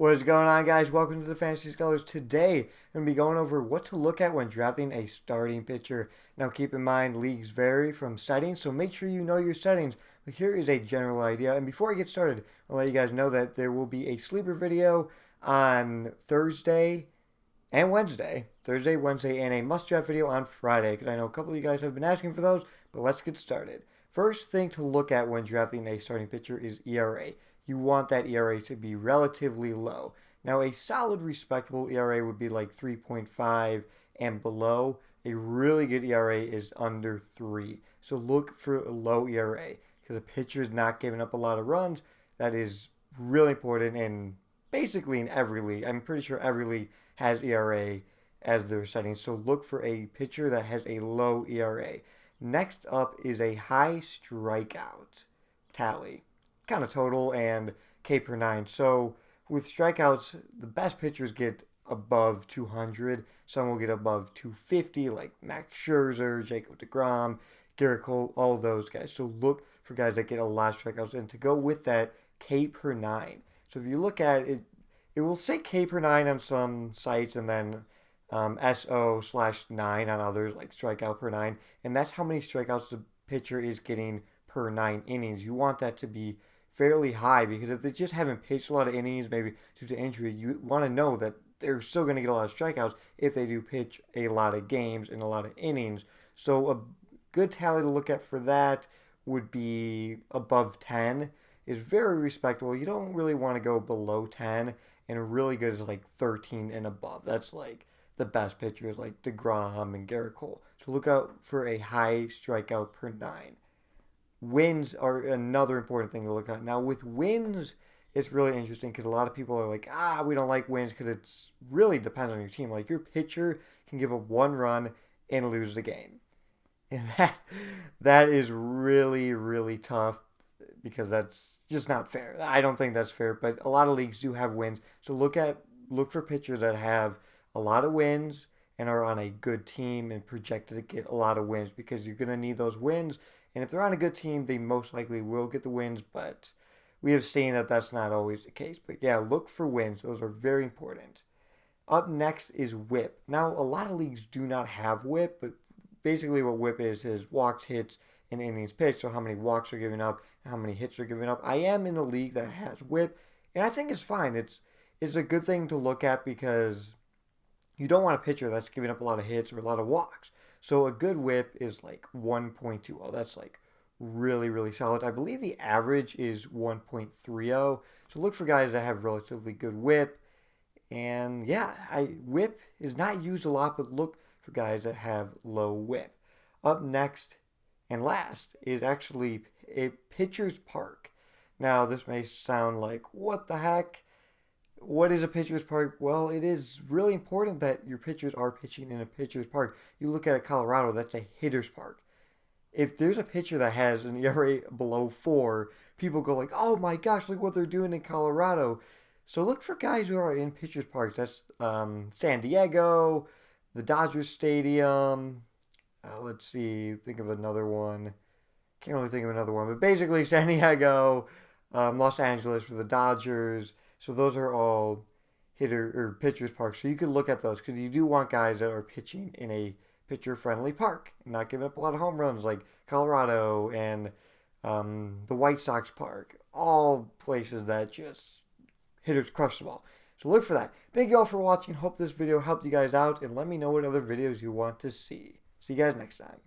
What is going on, guys? Welcome to the Fantasy Scholars. Today, I'm going to be going over what to look at when drafting a starting pitcher. Now, keep in mind, leagues vary from settings, so make sure you know your settings. But here is a general idea. And before I get started, I'll let you guys know that there will be a sleeper video on Thursday and Wednesday. Thursday, Wednesday, and a must-draft video on Friday, because I know a couple of you guys have been asking for those, but let's get started. First thing to look at when drafting a starting pitcher is ERA. You want that ERA to be relatively low. Now, a solid, respectable ERA would be like 3.5 and below. A really good ERA is under 3. So look for a low ERA because a pitcher is not giving up a lot of runs. That is really important and basically in every league. I'm pretty sure every league has ERA as their setting. So look for a pitcher that has a low ERA. Next up is a high strikeout tally. Kind of total and K per 9. So with strikeouts, the best pitchers get above 200. Some will get above 250, like Max Scherzer, Jacob deGrom, Garrett Cole, all of those guys. So look for guys that get a lot of strikeouts. And to go with that, K per 9. So if you look at it, it will say K per 9 on some sites and then SO/9 on others, like strikeout per 9. And that's how many strikeouts the pitcher is getting per 9 innings. You want that to be fairly high because if they just haven't pitched a lot of innings, maybe due to injury, you want to know that they're still going to get a lot of strikeouts if they do pitch a lot of games and a lot of innings. So a good tally to look at for that would be above 10 is very respectable. You don't really want to go below 10, and really good is like 13 and above. That's like the best pitchers like deGrom and Garrett Cole. So look out for a high strikeout per 9. Wins are another important thing to look at. Now, with wins, it's really interesting because a lot of people are like, we don't like wins because it really depends on your team. Like, your pitcher can give up one run and lose the game. And that is really, really tough because that's just not fair. I don't think that's fair, but a lot of leagues do have wins. So look for pitchers that have a lot of wins and are on a good team and projected to get a lot of wins because you're going to need those wins. And if they're on a good team, they most likely will get the wins, but we have seen that that's not always the case. But yeah, look for wins. Those are very important. Up next is WHIP. Now, a lot of leagues do not have WHIP, but basically what WHIP is walks, hits, and innings pitched. So how many walks are given up, and how many hits are given up. I am in a league that has WHIP, and I think it's fine. It's a good thing to look at because you don't want a pitcher that's giving up a lot of hits or a lot of walks. So a good WHIP is like 1.20. That's like really, really solid. I believe the average is 1.30. So look for guys that have relatively good WHIP. And yeah, WHIP is not used a lot, but look for guys that have low WHIP. Up next and last is actually a pitcher's park. Now, this may sound like, what the heck? What is a pitcher's park? Well, it is really important that your pitchers are pitching in a pitcher's park. You look at Colorado, that's a hitter's park. If there's a pitcher that has an ERA below 4, people go like, oh my gosh, look what they're doing in Colorado. So look for guys who are in pitcher's parks. That's San Diego, the Dodgers Stadium. Let's see, think of another one. Can't really think of another one, but basically San Diego, Los Angeles for the Dodgers. So those are all hitter or pitcher's parks. So you can look at those because you do want guys that are pitching in a pitcher-friendly park and not giving up a lot of home runs like Colorado and the White Sox Park. All places that just hitters crush the ball. So look for that. Thank you all for watching. Hope this video helped you guys out and let me know what other videos you want to see. See you guys next time.